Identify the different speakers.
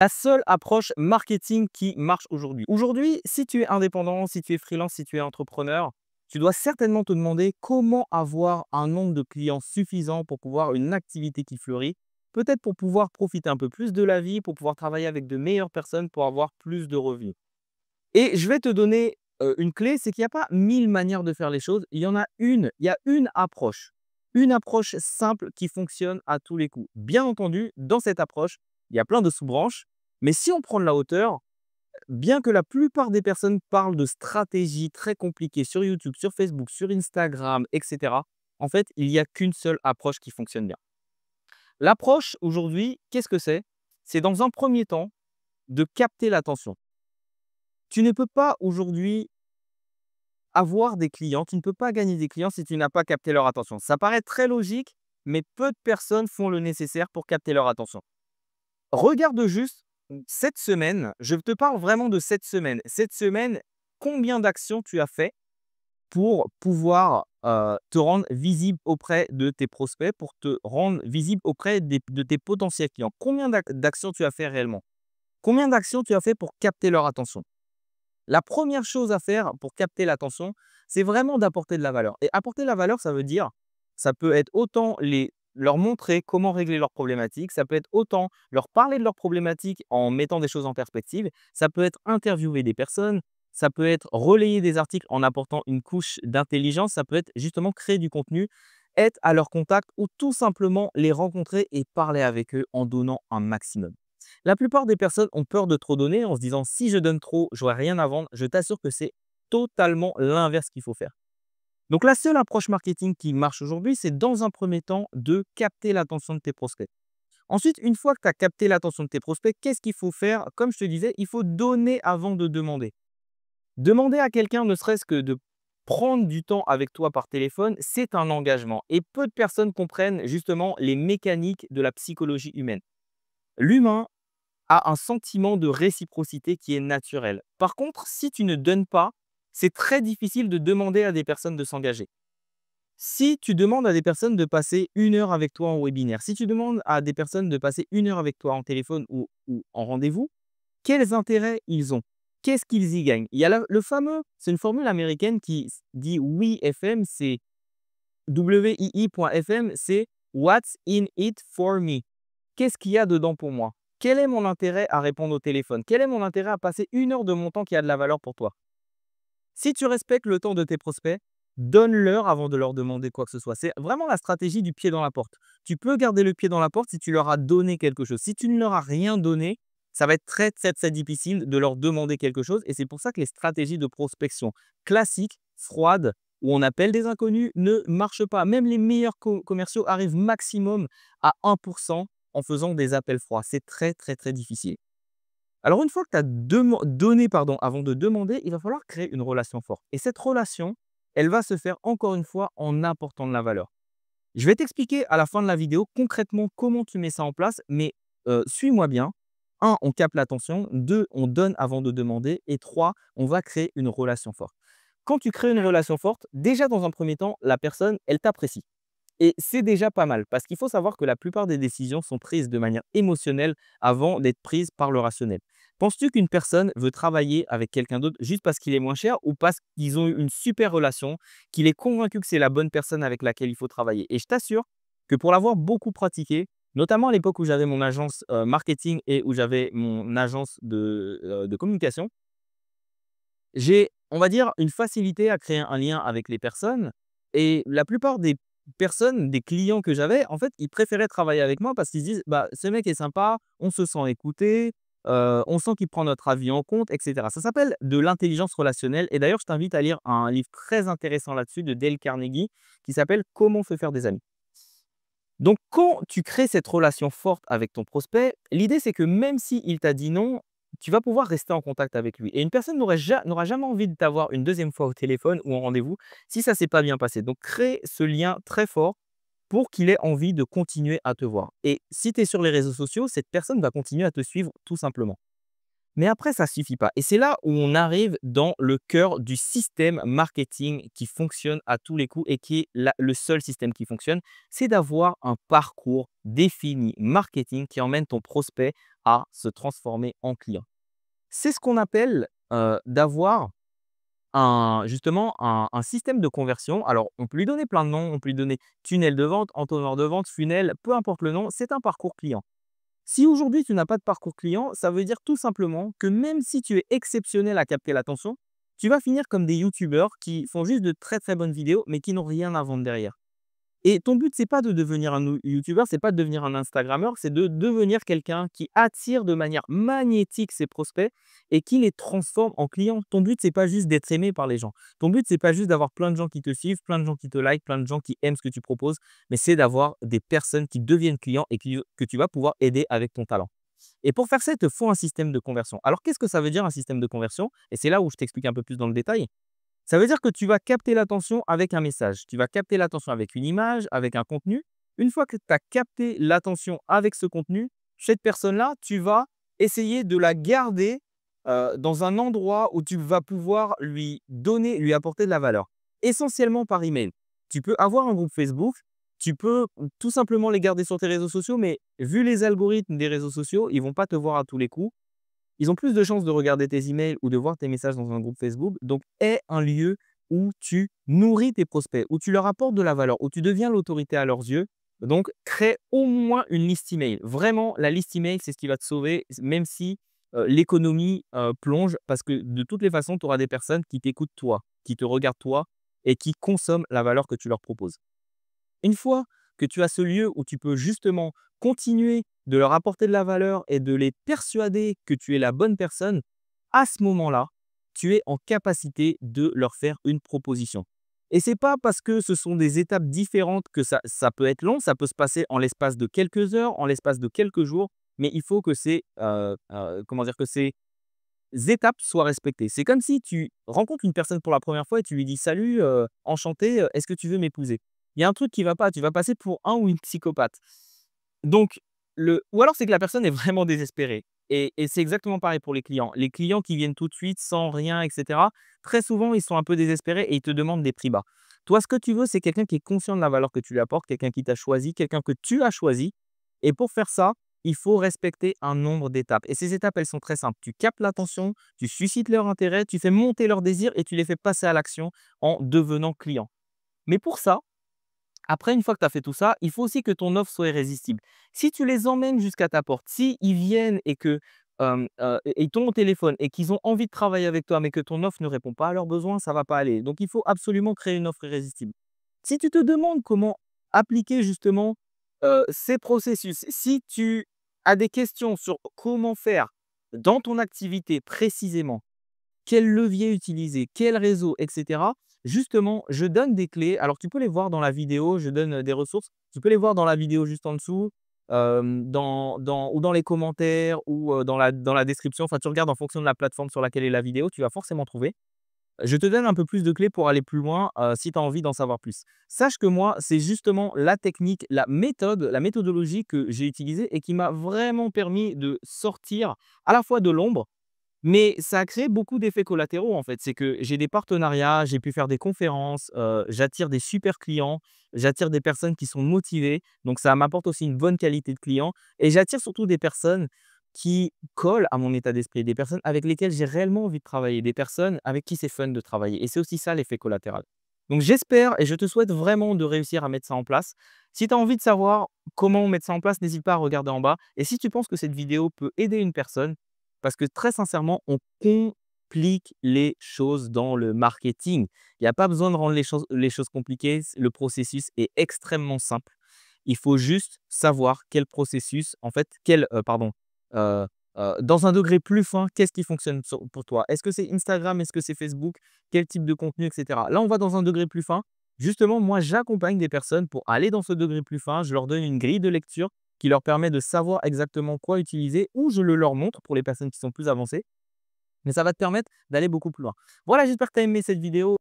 Speaker 1: La seule approche marketing qui marche aujourd'hui. Aujourd'hui, si tu es indépendant, si tu es freelance, si tu es entrepreneur, tu dois certainement te demander comment avoir un nombre de clients suffisant pour pouvoir une activité qui fleurit, peut-être pour pouvoir profiter un peu plus de la vie, pour pouvoir travailler avec de meilleures personnes, pour avoir plus de revenus. Et je vais te donner une clé, c'est qu'il n'y a pas 1000 manières de faire les choses. Il y a une approche simple qui fonctionne à tous les coups. Bien entendu, dans cette approche, il y a plein de sous-branches, mais si on prend de la hauteur, bien que la plupart des personnes parlent de stratégies très compliquées sur YouTube, sur Facebook, sur Instagram, etc., en fait, il n'y a qu'une seule approche qui fonctionne bien. L'approche aujourd'hui, qu'est-ce que c'est? C'est dans un premier temps de capter l'attention. Tu ne peux pas aujourd'hui avoir des clients, tu ne peux pas gagner des clients si tu n'as pas capté leur attention. Ça paraît très logique, mais peu de personnes font le nécessaire pour capter leur attention. Regarde juste cette semaine, je te parle vraiment de cette semaine. Cette semaine, combien d'actions tu as fait pour pouvoir te rendre visible auprès de tes prospects, pour te rendre visible auprès de tes potentiels clients? Combien d'actions tu as fait réellement? Combien d'actions tu as fait pour capter leur attention? La première chose à faire pour capter l'attention, c'est vraiment d'apporter de la valeur. Et apporter de la valeur, ça veut dire, ça peut être autant leur montrer comment régler leurs problématiques, ça peut être autant leur parler de leurs problématiques en mettant des choses en perspective, ça peut être interviewer des personnes, ça peut être relayer des articles en apportant une couche d'intelligence, ça peut être justement créer du contenu, être à leur contact ou tout simplement les rencontrer et parler avec eux en donnant un maximum. La plupart des personnes ont peur de trop donner en se disant: «Si je donne trop, j'aurai rien à vendre». Je t'assure que c'est totalement l'inverse qu'il faut faire. Donc la seule approche marketing qui marche aujourd'hui, c'est dans un premier temps de capter l'attention de tes prospects. Ensuite, une fois que tu as capté l'attention de tes prospects, qu'est-ce qu'il faut faire? Comme je te disais, il faut donner avant de demander. Demander à quelqu'un, ne serait-ce que de prendre du temps avec toi par téléphone, c'est un engagement et peu de personnes comprennent justement les mécaniques de la psychologie humaine. L'humain a un sentiment de réciprocité qui est naturel. Par contre, si tu ne donnes pas, c'est très difficile de demander à des personnes de s'engager. Si tu demandes à des personnes de passer 1 heure avec toi en webinaire, si tu demandes à des personnes de passer 1 heure avec toi en téléphone ou en rendez-vous, quels intérêts ils ont? Qu'est-ce qu'ils y gagnent? Il y a le fameux, c'est une formule américaine qui dit oui FM, c'est WII.FM, c'est What's in it for me? Qu'est-ce qu'il y a dedans pour moi? Quel est mon intérêt à répondre au téléphone? Quel est mon intérêt à passer 1 heure de mon temps qui a de la valeur pour toi? Si tu respectes le temps de tes prospects, donne-leur avant de leur demander quoi que ce soit. C'est vraiment la stratégie du pied dans la porte. Tu peux garder le pied dans la porte si tu leur as donné quelque chose. Si tu ne leur as rien donné, ça va être très, très, très difficile de leur demander quelque chose. Et c'est pour ça que les stratégies de prospection classiques, froides, où on appelle des inconnus, ne marchent pas. Même les meilleurs commerciaux arrivent maximum à 1% en faisant des appels froids. C'est très, très, très difficile. Alors une fois que tu as donné avant de demander, il va falloir créer une relation forte. Et cette relation, elle va se faire encore une fois en apportant de la valeur. Je vais t'expliquer à la fin de la vidéo concrètement comment tu mets ça en place, mais suis-moi bien. Un, on capte l'attention. 2, on donne avant de demander. Et 3, on va créer une relation forte. Quand tu crées une relation forte, déjà dans un premier temps, la personne, elle t'apprécie. Et c'est déjà pas mal parce qu'il faut savoir que la plupart des décisions sont prises de manière émotionnelle avant d'être prises par le rationnel. Penses-tu qu'une personne veut travailler avec quelqu'un d'autre juste parce qu'il est moins cher ou parce qu'ils ont eu une super relation, qu'il est convaincu que c'est la bonne personne avec laquelle il faut travailler? Et je t'assure que pour l'avoir beaucoup pratiqué, notamment à l'époque où j'avais mon agence marketing et où j'avais mon agence de communication, j'ai, on va dire, une facilité à créer un lien avec les personnes et la plupart des personnes, des clients que j'avais, en fait, ils préféraient travailler avec moi parce qu'ils se disent: «Bah, ce mec est sympa, on se sent écouté, on sent qu'il prend notre avis en compte» et cetera. Ça s'appelle de l'intelligence relationnelle et d'ailleurs, je t'invite à lire un livre très intéressant là-dessus de Dale Carnegie qui s'appelle «Comment se faire des amis». Donc quand tu crées cette relation forte avec ton prospect, l'idée c'est que même s'il t'a dit non, tu vas pouvoir rester en contact avec lui et une personne n'aura jamais envie de t'avoir une deuxième fois au téléphone ou en rendez-vous si ça s'est pas bien passé. Donc crée ce lien très fort pour qu'il ait envie de continuer à te voir et si tu es sur les réseaux sociaux, cette personne va continuer à te suivre tout simplement. Mais après, ça suffit pas. Et c'est là où on arrive dans le cœur du système marketing qui fonctionne à tous les coups et qui est le seul système qui fonctionne, c'est d'avoir un parcours défini marketing qui emmène ton prospect à se transformer en client. C'est ce qu'on appelle d'avoir justement un système de conversion. Alors, on peut lui donner plein de noms, on peut lui donner tunnel de vente, entonnoir de vente, funnel, peu importe le nom, c'est un parcours client. Si aujourd'hui tu n'as pas de parcours client, ça veut dire tout simplement que même si tu es exceptionnel à capter l'attention, tu vas finir comme des youtubeurs qui font juste de très très bonnes vidéos mais qui n'ont rien à vendre derrière. Et ton but, c'est pas de devenir un youtubeur, c'est pas de devenir un instagrammeur, c'est de devenir quelqu'un qui attire de manière magnétique ses prospects et qui les transforme en clients. Ton but, c'est pas juste d'être aimé par les gens. Ton but, c'est pas juste d'avoir plein de gens qui te suivent, plein de gens qui te like, plein de gens qui aiment ce que tu proposes, mais c'est d'avoir des personnes qui deviennent clients et que tu vas pouvoir aider avec ton talent. Et pour faire ça, il te faut un système de conversion. Alors, qu'est-ce que ça veut dire un système de conversion? Et c'est là où je t'explique un peu plus dans le détail. Ça veut dire que tu vas capter l'attention avec un message. Tu vas capter l'attention avec une image, avec un contenu. Une fois que tu as capté l'attention avec ce contenu, cette personne-là, tu vas essayer de la garder dans un endroit où tu vas pouvoir lui donner, lui apporter de la valeur. Essentiellement par email. Tu peux avoir un groupe Facebook, tu peux tout simplement les garder sur tes réseaux sociaux, mais vu les algorithmes des réseaux sociaux, ils ne vont pas te voir à tous les coups. Ils ont plus de chances de regarder tes emails ou de voir tes messages dans un groupe Facebook. Donc, aie un lieu où tu nourris tes prospects, où tu leur apportes de la valeur, où tu deviens l'autorité à leurs yeux. Donc, crée au moins une liste email. Vraiment, la liste email, c'est ce qui va te sauver, même si l'économie plonge, parce que de toutes les façons, tu auras des personnes qui t'écoutent toi, qui te regardent toi et qui consomment la valeur que tu leur proposes. Une fois que tu as ce lieu où tu peux justement continuer de leur apporter de la valeur et de les persuader que tu es la bonne personne, à ce moment-là, tu es en capacité de leur faire une proposition. Et c'est pas parce que ce sont des étapes différentes que ça peut être long, ça peut se passer en l'espace de quelques heures, en l'espace de quelques jours, mais il faut que comment dire, que ces étapes soient respectées. C'est comme si tu rencontres une personne pour la première fois et tu lui dis: «Salut, enchanté, est-ce que tu veux m'épouser?» Il y a un truc qui va pas, tu vas passer pour un ou une psychopathe. Donc ou alors c'est que la personne est vraiment désespérée et c'est exactement pareil pour les clients. Les clients qui viennent tout de suite sans rien et cetera, très souvent, ils sont un peu désespérés et ils te demandent des prix bas. Toi, ce que tu veux, c'est quelqu'un qui est conscient de la valeur que tu lui apportes, quelqu'un qui t'a choisi, quelqu'un que tu as choisi et pour faire ça, il faut respecter un nombre d'étapes et ces étapes, elles sont très simples. Tu captes l'attention, tu suscites leur intérêt, tu fais monter leur désir et tu les fais passer à l'action en devenant client. Mais pour ça, après, une fois que tu as fait tout ça, il faut aussi que ton offre soit irrésistible. Si tu les emmènes jusqu'à ta porte, s'ils viennent et que, ils t'ont au téléphone et qu'ils ont envie de travailler avec toi, mais que ton offre ne répond pas à leurs besoins, ça ne va pas aller. Donc, il faut absolument créer une offre irrésistible. Si tu te demandes comment appliquer justement, ces processus, si tu as des questions sur comment faire dans ton activité précisément, quel levier utiliser, quel réseau, et cetera. Justement, je donne des clés. Alors, tu peux les voir dans la vidéo, je donne des ressources. Tu peux les voir dans la vidéo juste en dessous, ou dans les commentaires ou dans la description. Enfin, tu regardes en fonction de la plateforme sur laquelle est la vidéo, tu vas forcément trouver. Je te donne un peu plus de clés pour aller plus loin si tu as envie d'en savoir plus. Sache que moi, c'est justement la technique, la méthode, la méthodologie que j'ai utilisée et qui m'a vraiment permis de sortir à la fois de l'ombre, mais ça a créé beaucoup d'effets collatéraux, en fait. C'est que j'ai des partenariats, j'ai pu faire des conférences, j'attire des super clients, j'attire des personnes qui sont motivées, donc ça m'apporte aussi une bonne qualité de client et j'attire surtout des personnes qui collent à mon état d'esprit, des personnes avec lesquelles j'ai réellement envie de travailler, des personnes avec qui c'est fun de travailler et c'est aussi ça l'effet collatéral. Donc j'espère et je te souhaite vraiment de réussir à mettre ça en place. Si tu as envie de savoir comment mettre ça en place, n'hésite pas à regarder en bas et si tu penses que cette vidéo peut aider une personne, parce que très sincèrement, on complique les choses dans le marketing. Il n'y a pas besoin de rendre les choses compliquées. Le processus est extrêmement simple. Il faut juste savoir quel processus, en fait, euh, dans un degré plus fin, qu'est-ce qui fonctionne pour toi? Est-ce que c'est Instagram? Est-ce que c'est Facebook? Quel type de contenu, etc. Là, on va dans un degré plus fin. Justement, moi, j'accompagne des personnes pour aller dans ce degré plus fin. Je leur donne une grille de lecture qui leur permet de savoir exactement quoi utiliser ou je le leur montre pour les personnes qui sont plus avancées. Mais ça va te permettre d'aller beaucoup plus loin. Voilà, j'espère que tu as aimé cette vidéo.